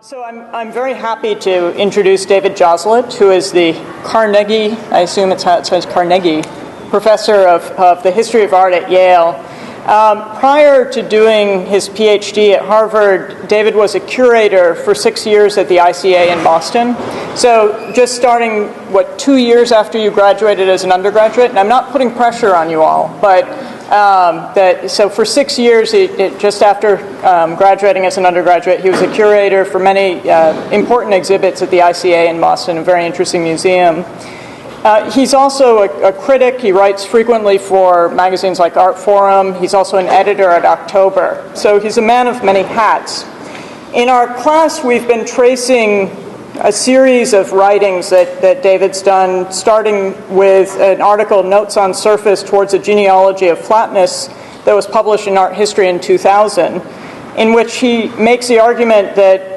So I'm very happy to introduce David Joselit, who is the Carnegie, I assume it's how it says Carnegie, professor of the history of art at Yale. Prior to doing his PhD at Harvard, David was a curator for 6 years at the ICA in Boston. So just starting, 2 years after you graduated as an undergraduate, and I'm not putting pressure on you all, but so for 6 years, just after graduating as an undergraduate, he was a curator for many important exhibits at the ICA in Boston, a very interesting museum. He's also a critic. He writes frequently for magazines like Art Forum. He's also an editor at October. So he's a man of many hats. In our class, we've been tracing a series of writings that David's done, starting with an article, Notes on Surface Towards a Genealogy of Flatness, that was published in Art History in 2000, in which he makes the argument that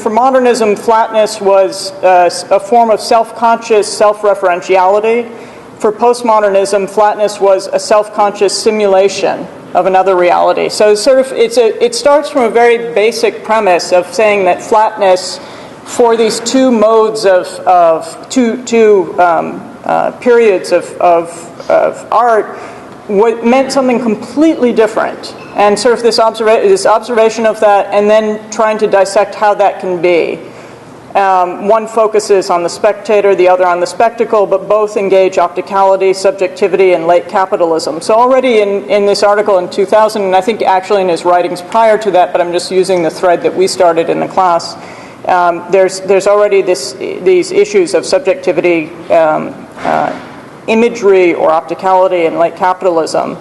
for modernism, flatness was a form of self-conscious self-referentiality. For postmodernism, flatness was a self-conscious simulation of another reality. So it starts from a very basic premise of saying that flatness, for these two modes of periods of art, meant something completely different. And sort of this observation of that, and then trying to dissect how that can be. One focuses on the spectator, the other on the spectacle, but both engage opticality, subjectivity, and late capitalism. So already in this article in 2000, and I think actually in his writings prior to that, but I'm just using the thread that we started in the class, there's already these issues of subjectivity, imagery or opticality, and late capitalism.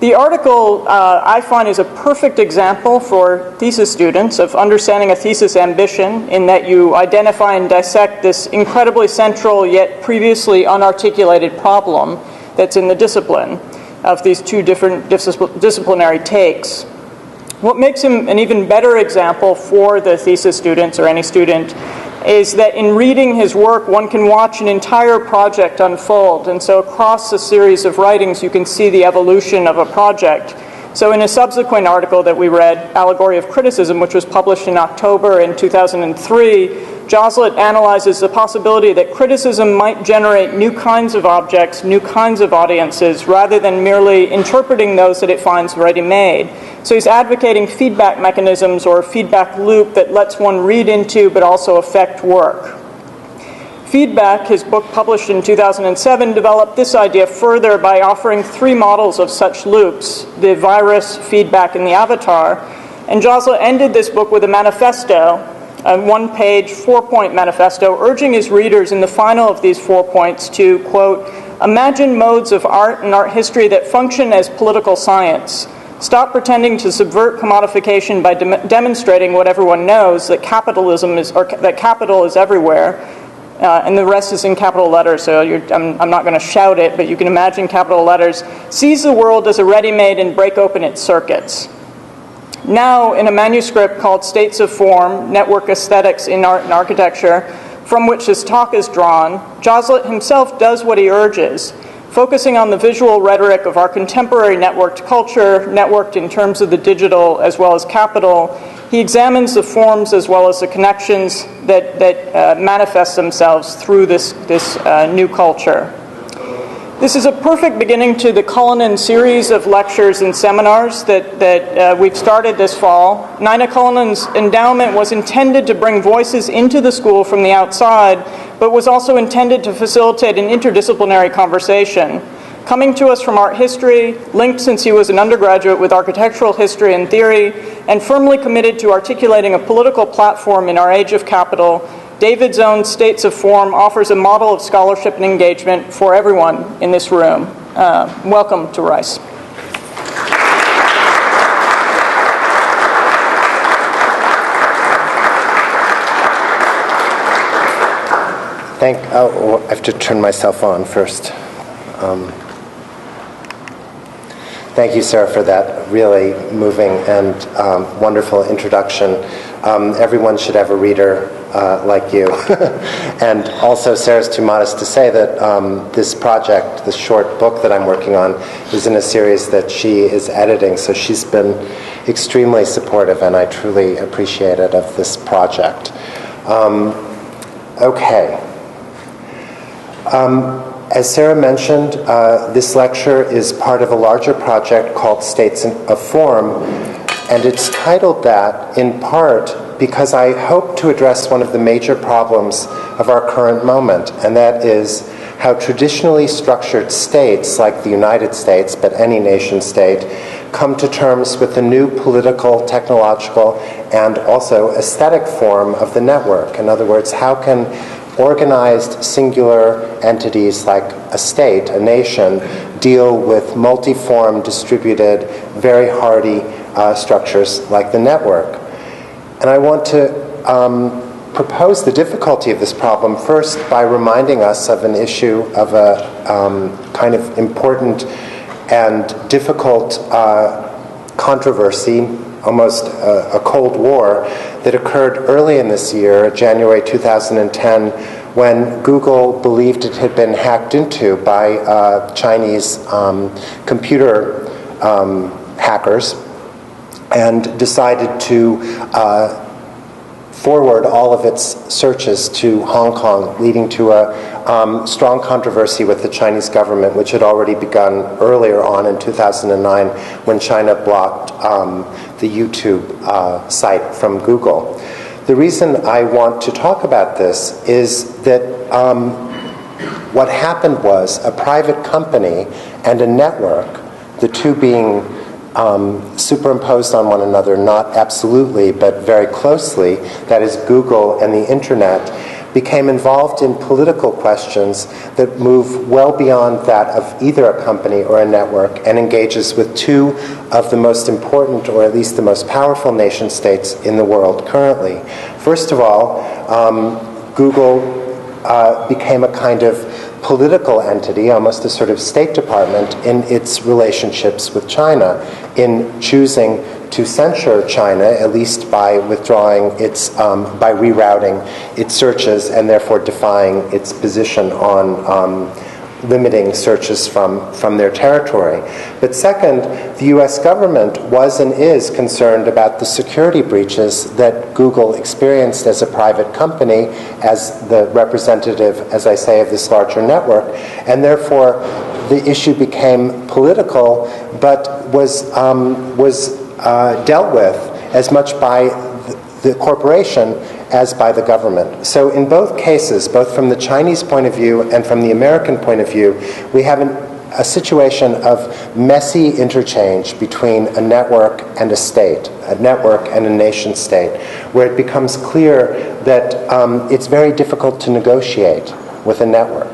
The article, I find, is a perfect example for thesis students of understanding a thesis ambition, in that you identify and dissect this incredibly central yet previously unarticulated problem that's in the discipline of these two different disciplinary takes. What makes him an even better example for the thesis students or any student is that in reading his work, one can watch an entire project unfold. And so across a series of writings, you can see the evolution of a project. So in a subsequent article that we read, Allegory of Criticism, which was published in October in 2003, Joselit analyzes the possibility that criticism might generate new kinds of objects, new kinds of audiences, rather than merely interpreting those that it finds ready-made. So he's advocating feedback mechanisms or a feedback loop that lets one read into but also affect work. Feedback, his book published in 2007, developed this idea further by offering 3 models of such loops: the virus, feedback, and the avatar. And Joselit ended this book with a manifesto, a 1-page, 4-point manifesto, urging his readers in the final of these 4 points to, quote, imagine modes of art and art history that function as political science. Stop pretending to subvert commodification by demonstrating what everyone knows, that that capital is everywhere. And the rest is in capital letters, so I'm not going to shout it, but you can imagine capital letters. Seize the world as a ready-made and break open its circuits. Now, in a manuscript called States of Form, Network Aesthetics in Art and Architecture, from which his talk is drawn, Joselit himself does what he urges, focusing on the visual rhetoric of our contemporary networked culture, networked in terms of the digital as well as capital. He examines the forms as well as the connections that manifest themselves through this new culture. This is a perfect beginning to the Cullinan series of lectures and seminars that we've started this fall. Nina Cullinan's endowment was intended to bring voices into the school from the outside, but was also intended to facilitate an interdisciplinary conversation. Coming to us from art history, linked since he was an undergraduate with architectural history and theory, and firmly committed to articulating a political platform in our age of capital, David's own States of Form offers a model of scholarship and engagement for everyone in this room. Welcome to Rice. I have to turn myself on first. Thank you, Sarah, for that really moving and wonderful introduction. Everyone should have a reader like you. And also, Sarah's too modest to say that this project, this short book that I'm working on, is in a series that she is editing. So she's been extremely supportive, and I truly appreciate it, of this project. Okay. As Sarah mentioned, this lecture is part of a larger project called States of Form, and it's titled that in part because I hope to address one of the major problems of our current moment, and that is how traditionally structured states, like the United States, but any nation state, come to terms with the new political, technological, and also aesthetic form of the network. In other words, how can organized singular entities like a state, a nation, deal with multiform, distributed, very hardy structures like the network? And I want to propose the difficulty of this problem first by reminding us of an issue of a kind of important and difficult controversy, almost a Cold War, that occurred early in this year, January 2010, when Google believed it had been hacked into by Chinese computer hackers, and decided to forward all of its searches to Hong Kong, leading to a strong controversy with the Chinese government, which had already begun earlier on in 2009 when China blocked the YouTube site from Google. The reason I want to talk about this is that what happened was a private company and a network, the two being superimposed on one another, not absolutely, but very closely, that is Google and the internet, became involved in political questions that move well beyond that of either a company or a network, and engages with two of the most important, or at least the most powerful, nation states in the world currently. First of all, Google became a kind of political entity, almost a sort of State Department, in its relationships with China, in choosing to censure China, at least by withdrawing its, by rerouting its searches, and therefore defying its position on limiting searches from their territory. But second, the US government was and is concerned about the security breaches that Google experienced as a private company, as the representative, as I say, of this larger network, and therefore the issue became political, but was dealt with as much by the corporation as by the government. So in both cases, both from the Chinese point of view and from the American point of view, we have a situation of messy interchange between a network and a state, a network and a nation state, where it becomes clear that it's very difficult to negotiate with a network.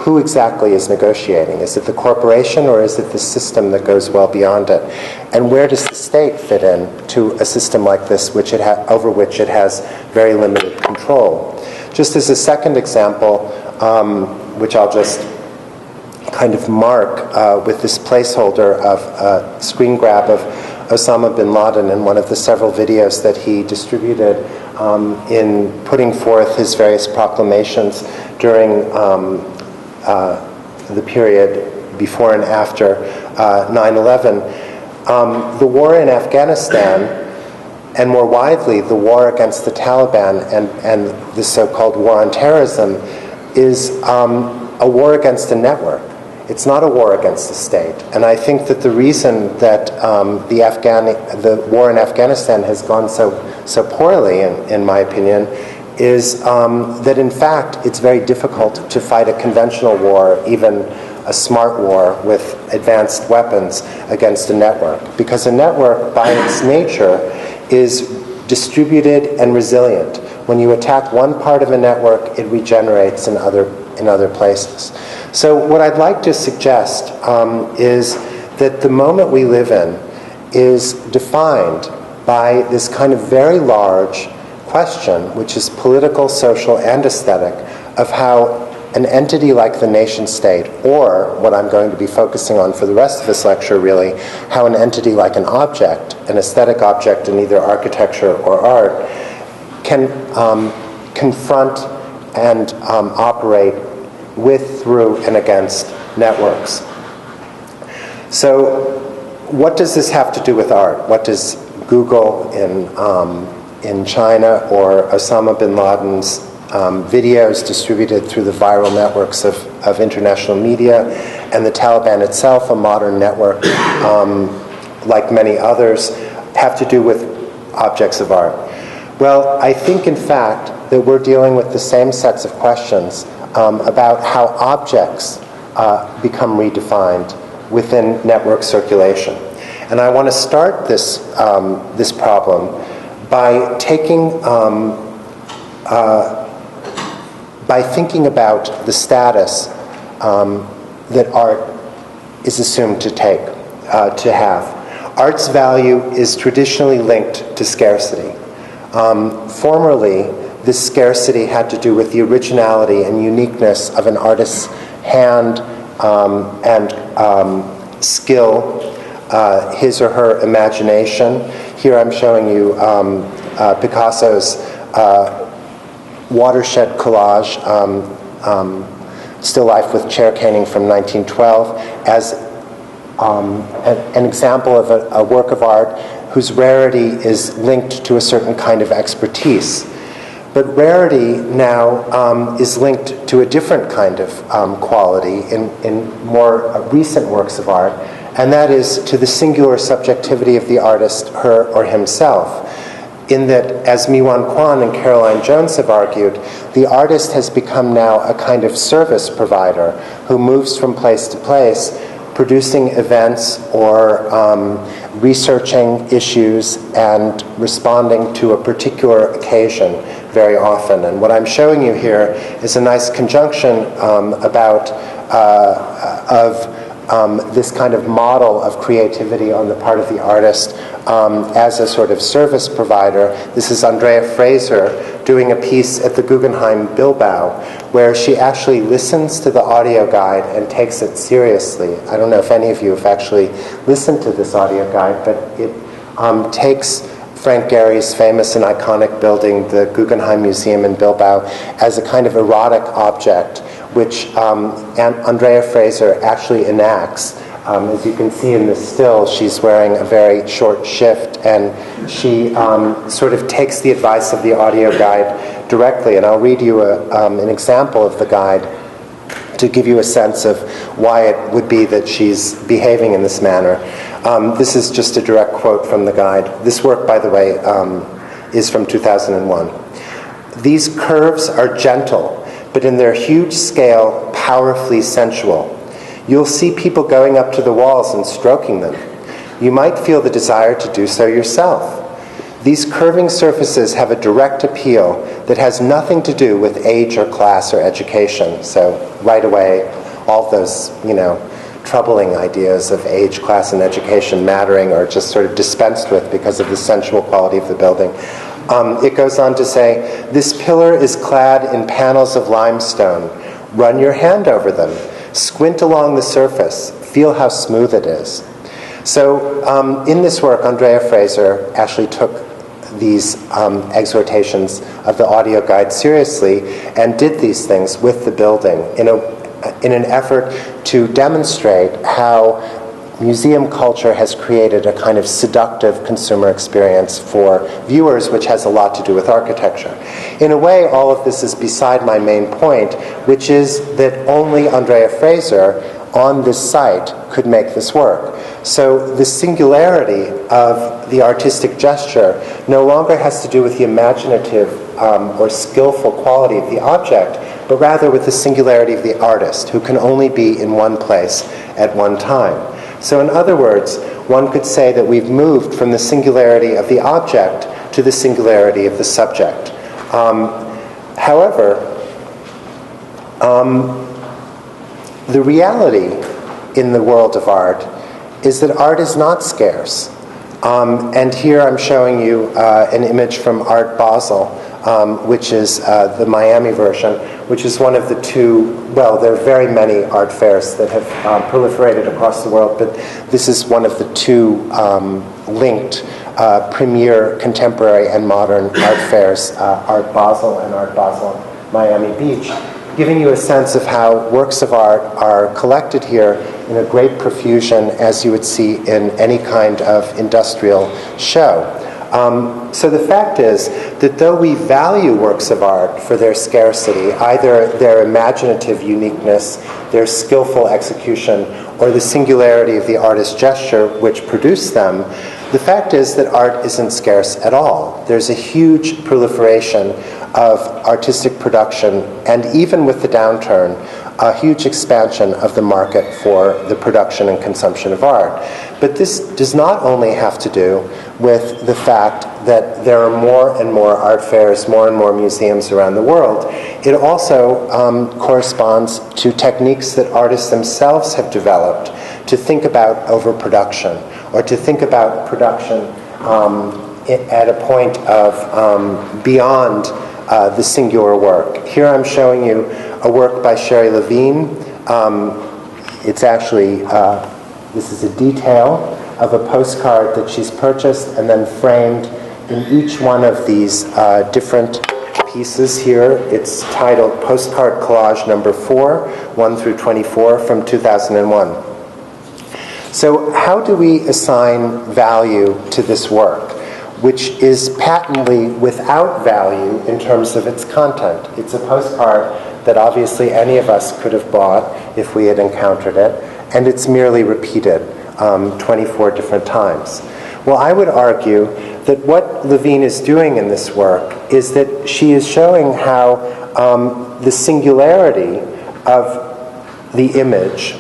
Who exactly is negotiating? Is it the corporation, or is it the system that goes well beyond it? And where does the state fit in to a system like this, over which it has very limited control? Just as a second example, which I'll just kind of mark with this placeholder of a screen grab of Osama bin Laden in one of the several videos that he distributed in putting forth his various proclamations during the period before and after 9/11. The war in Afghanistan, and more widely the war against the Taliban and the so-called war on terrorism, is a war against a network. It's not a war against the state. And I think that the reason that the war in Afghanistan has gone so poorly, in my opinion, is that in fact it's very difficult to fight a conventional war, even a smart war with advanced weapons, against a network. Because a network, by its nature, is distributed and resilient. When you attack one part of a network, it regenerates in other places. So what I'd like to suggest is that the moment we live in is defined by this kind of very large question, which is political, social, and aesthetic, of how an entity like the nation state, or what I'm going to be focusing on for the rest of this lecture really, how an entity like an object, an aesthetic object in either architecture or art, can confront and operate with, through, and against networks. So what does this have to do with art? What does Google in China or Osama bin Laden's videos distributed through the viral networks of international media, and the Taliban itself, a modern network like many others, have to do with objects of art? Well, I think, in fact, that we're dealing with the same sets of questions about how objects become redefined within network circulation. And I want to start this problem by thinking about the status that art is assumed to have. Art's value is traditionally linked to scarcity. Formerly, this scarcity had to do with the originality and uniqueness of an artist's hand and skill, his or her imagination. Here I'm showing you Picasso's watershed collage, Still Life with Chair Caning from 1912, as an example of a work of art whose rarity is linked to a certain kind of expertise. But rarity now is linked to a different kind of quality in more recent works of art, and that is to the singular subjectivity of the artist, her or himself. In that, as Mi-Wan Kwan and Caroline Jones have argued, the artist has become now a kind of service provider who moves from place to place, producing events or researching issues and responding to a particular occasion very often. And what I'm showing you here is a nice conjunction of this kind of model of creativity on the part of the artist as a sort of service provider. This is Andrea Fraser doing a piece at the Guggenheim Bilbao, where she actually listens to the audio guide and takes it seriously. I don't know if any of you have actually listened to this audio guide, but it takes Frank Gehry's famous and iconic building, the Guggenheim Museum in Bilbao, as a kind of erotic object, which Andrea Fraser actually enacts. As you can see in this still, she's wearing a very short shift, and she sort of takes the advice of the audio guide directly. And I'll read you an example of the guide to give you a sense of why it would be that she's behaving in this manner. This is just a direct quote from the guide. This work, by the way, is from 2001. "These curves are gentle, but in their huge scale, powerfully sensual. You'll see people going up to the walls and stroking them. You might feel the desire to do so yourself. These curving surfaces have a direct appeal that has nothing to do with age or class or education." So right away, all those, troubling ideas of age, class, and education mattering are just sort of dispensed with because of the sensual quality of the building. It goes on to say, "This pillar is clad in panels of limestone. Run your hand over them. Squint along the surface. Feel how smooth it is." So in this work, Andrea Fraser actually took these exhortations of the audio guide seriously and did these things with the building in an effort to demonstrate how museum culture has created a kind of seductive consumer experience for viewers, which has a lot to do with architecture. In a way, all of this is beside my main point, which is that only Andrea Fraser on this site could make this work. So the singularity of the artistic gesture no longer has to do with the imaginative or skillful quality of the object, but rather with the singularity of the artist, who can only be in one place at one time. So in other words, one could say that we've moved from the singularity of the object to the singularity of the subject. However, the reality in the world of art is that art is not scarce. And here I'm showing you an image from Art Basel, which is the Miami version, which is one of the two, well, there are very many art fairs that have proliferated across the world, but this is one of the two linked premier contemporary and modern art fairs, Art Basel and Art Basel Miami Beach, giving you a sense of how works of art are collected here in a great profusion as you would see in any kind of industrial show. So the fact is that though we value works of art for their scarcity, either their imaginative uniqueness, their skillful execution, or the singularity of the artist's gesture which produced them, the fact is that art isn't scarce at all. There's a huge proliferation of artistic production, and even with the downturn, a huge expansion of the market for the production and consumption of art. But this does not only have to do with the fact that there are more and more art fairs, more and more museums around the world. It also corresponds to techniques that artists themselves have developed to think about overproduction, or to think about production at a point of beyond the singular work. Here I'm showing you a work by Sherry Levine. It's actually, this is a detail of a postcard that she's purchased and then framed in each one of these different pieces here. It's titled Postcard Collage Number 4, 1 through 24 from 2001. So how do we assign value to this work, which is patently without value in terms of its content? It's a postcard that obviously any of us could have bought if we had encountered it, and it's merely repeated 24 different times. Well, I would argue that what Levine is doing in this work is that she is showing how the singularity of the image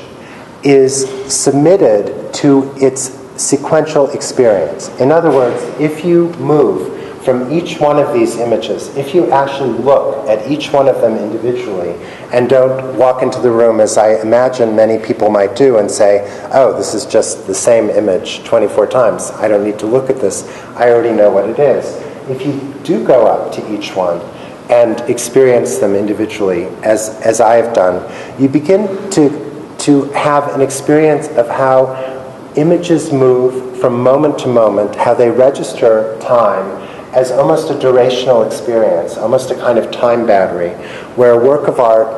is submitted to its sequential experience. In other words, if you move from each one of these images, if you actually look at each one of them individually and don't walk into the room, as I imagine many people might do, and say, oh, this is just the same image 24 times. I don't need to look at this. I already know what it is. If you do go up to each one and experience them individually, as I have done, you begin to have an experience of how images move from moment to moment, how they register time as almost a durational experience, almost a kind of time battery, where a work of art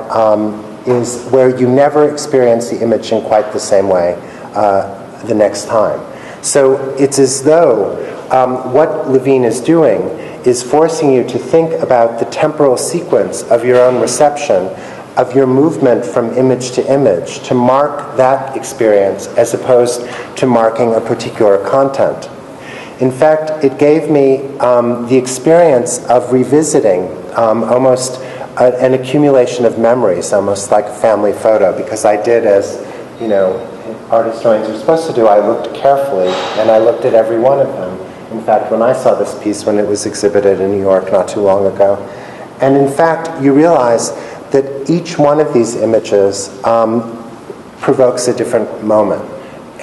is where you never experience the image in quite the same way the next time. So it's as though what Levine is doing is forcing you to think about the temporal sequence of your own reception, of your movement from image to image, to mark that experience as opposed to marking a particular content. In fact, it gave me the experience of revisiting almost an accumulation of memories, almost like a family photo, because I did, as art historians are supposed to do, I looked carefully and I looked at every one of them. In fact, when I saw this piece when it was exhibited in New York not too long ago, and in fact, you realize that each one of these images provokes a different moment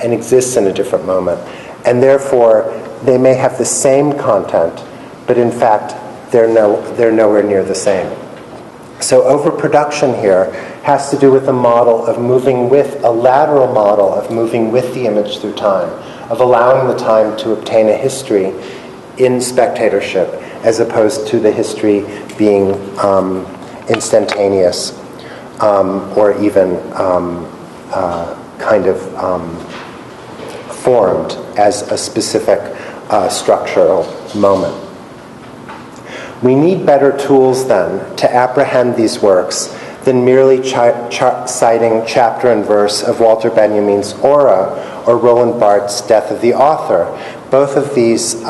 and exists in a different moment. And therefore, they may have the same content, but in fact, they're nowhere near the same. So overproduction here has to do with a model of moving with, a lateral model of moving with the image through time, of allowing the time to obtain a history in spectatorship, as opposed to the history being instantaneous, or even kind of formed as a specific structural moment. We need better tools then to apprehend these works than merely citing chapter and verse of Walter Benjamin's Aura or Roland Barthes' Death of the Author. Both of these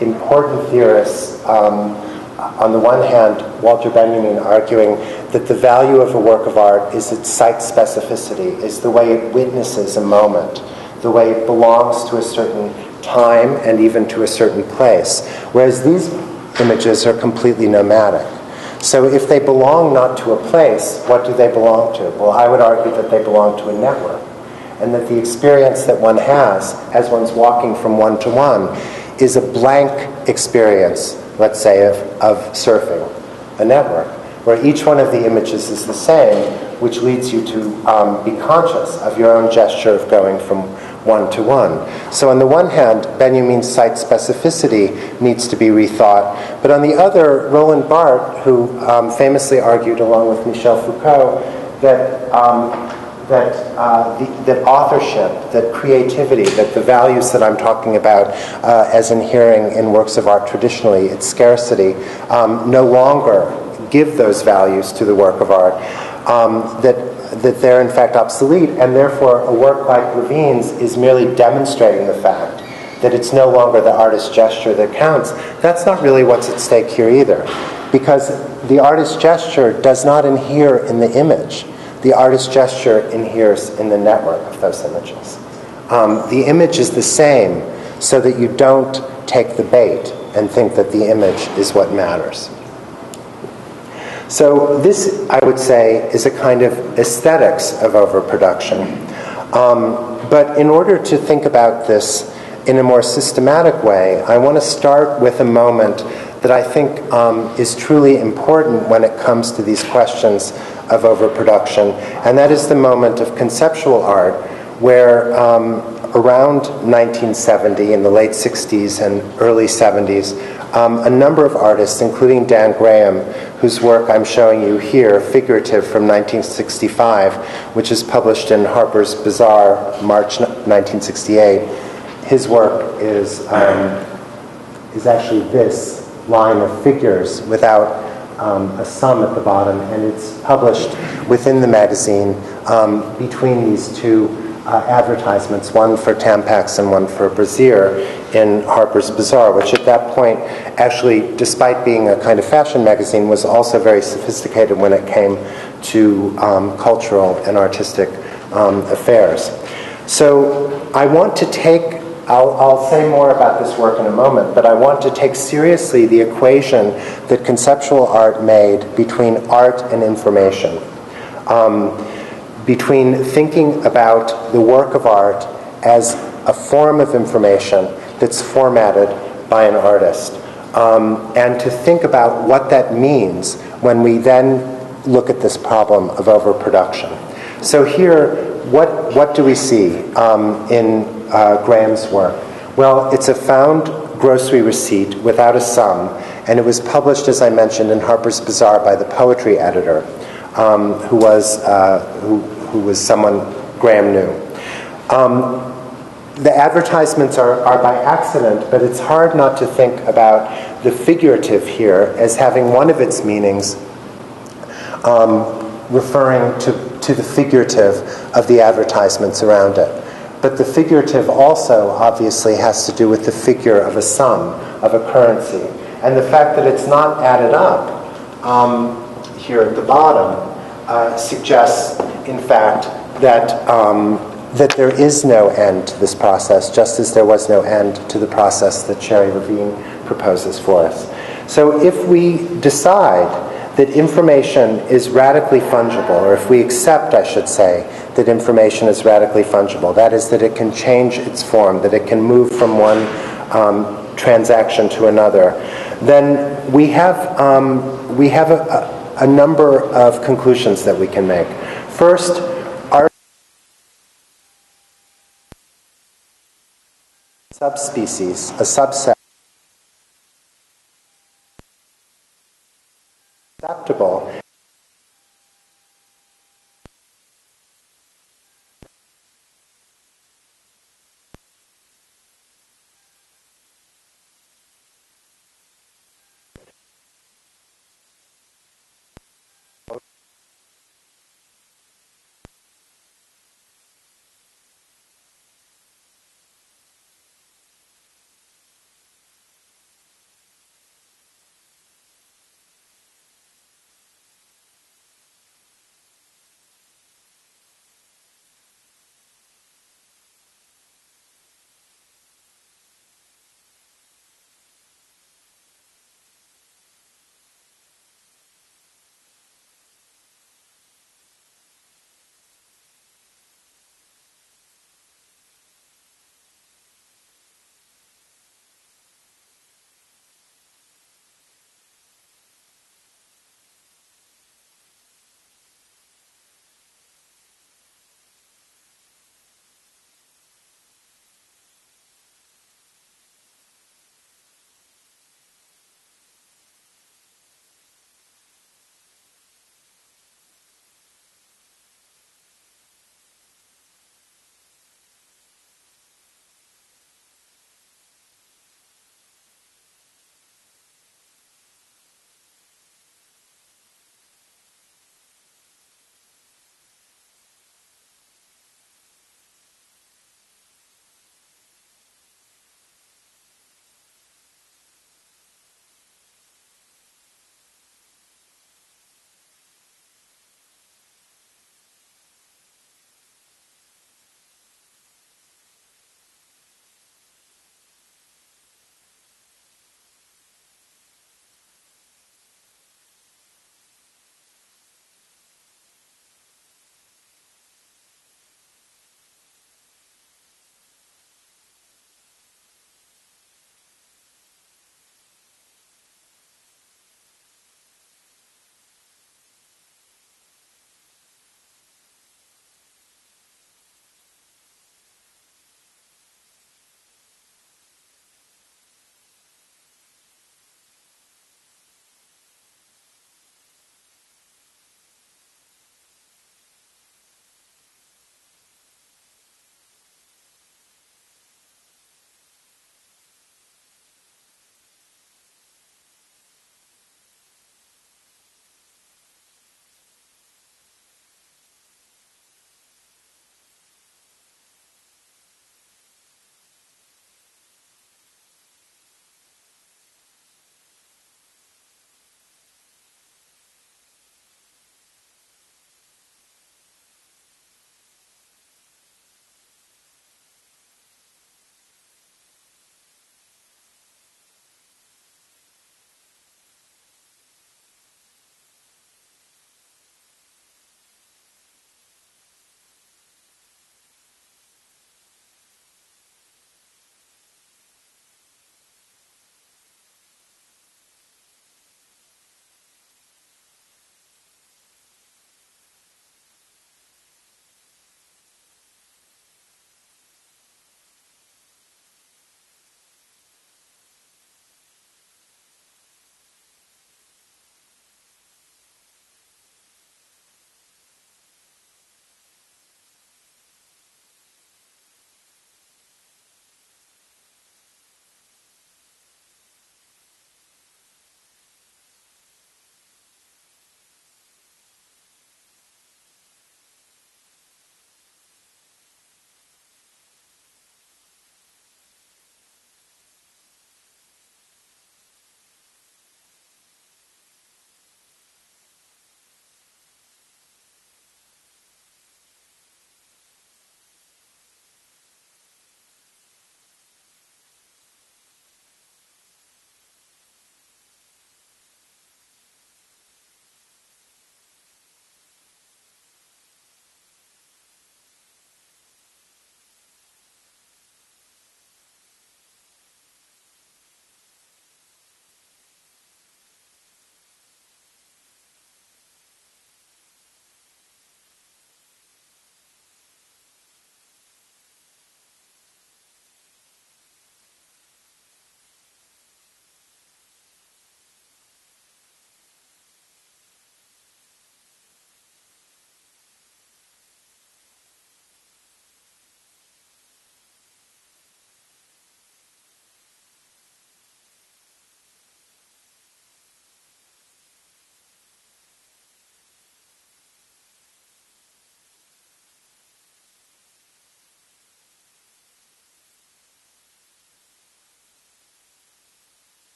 important theorists, on the one hand, Walter Benjamin arguing that the value of a work of art is its site specificity, is the way it witnesses a moment, the way it belongs to a certain time and even to a certain place, whereas these images are completely nomadic. So if they belong not to a place, what do they belong to? Well, I would argue that they belong to a network, and that the experience that one has as one's walking from one to one is a blank experience, let's say, of surfing a network, where each one of the images is the same, which leads you to be conscious of your own gesture of going from one to one. So on the one hand, Benjamin's site specificity needs to be rethought, but on the other, Roland Barthes, who famously argued along with Michel Foucault that that authorship, that creativity, that the values that I'm talking about as inhering in works of art traditionally, its scarcity, no longer give those values to the work of art, that they're in fact obsolete, and therefore a work like Levine's is merely demonstrating the fact that it's no longer the artist's gesture that counts. That's not really what's at stake here either, because the artist's gesture does not inhere in the image. The artist's gesture inheres in the network of those images. The image is the same, so that you don't take the bait and think that the image is what matters. So this, I would say, is a kind of aesthetics of overproduction. But in order to think about this in a more systematic way, I want to start with a moment that I think is truly important when it comes to these questions of overproduction, and that is the moment of conceptual art, where around 1970, in the late 60s and early 70s, a number of artists, including Dan Graham, whose work I'm showing you here, Figurative from 1965, which is published in Harper's Bazaar, March 1968. His work is actually this line of figures without a sum at the bottom, and it's published within the magazine between these two advertisements, one for Tampax and one for Brazier, in Harper's Bazaar, which at that point, actually, despite being a kind of fashion magazine, was also very sophisticated when it came to cultural and artistic affairs. So I want to take, I'll say more about this work in a moment, but I want to take seriously the equation that conceptual art made between art and information. Between thinking about the work of art as a form of information that's formatted by an artist, and to think about what that means when we then look at this problem of overproduction. So here, what do we see in Graham's work? Well, it's a found grocery receipt without a sum, and it was published, as I mentioned, in Harper's Bazaar by the poetry editor, who was someone Graham knew. The advertisements are by accident, but it's hard not to think about the figurative here as having one of its meanings referring to the figurative of the advertisements around it. But the figurative also obviously has to do with the figure of a sum, of a currency. And the fact that it's not added up here at the bottom suggests, in fact, that there is no end to this process, just as there was no end to the process that Sherry Levine proposes for us. So if we decide that information is radically fungible, or if we accept, I should say, that information is radically fungible, that is, that it can change its form, that it can move from one transaction to another, then we have a number of conclusions that we can make. First, our subspecies, a subset, acceptable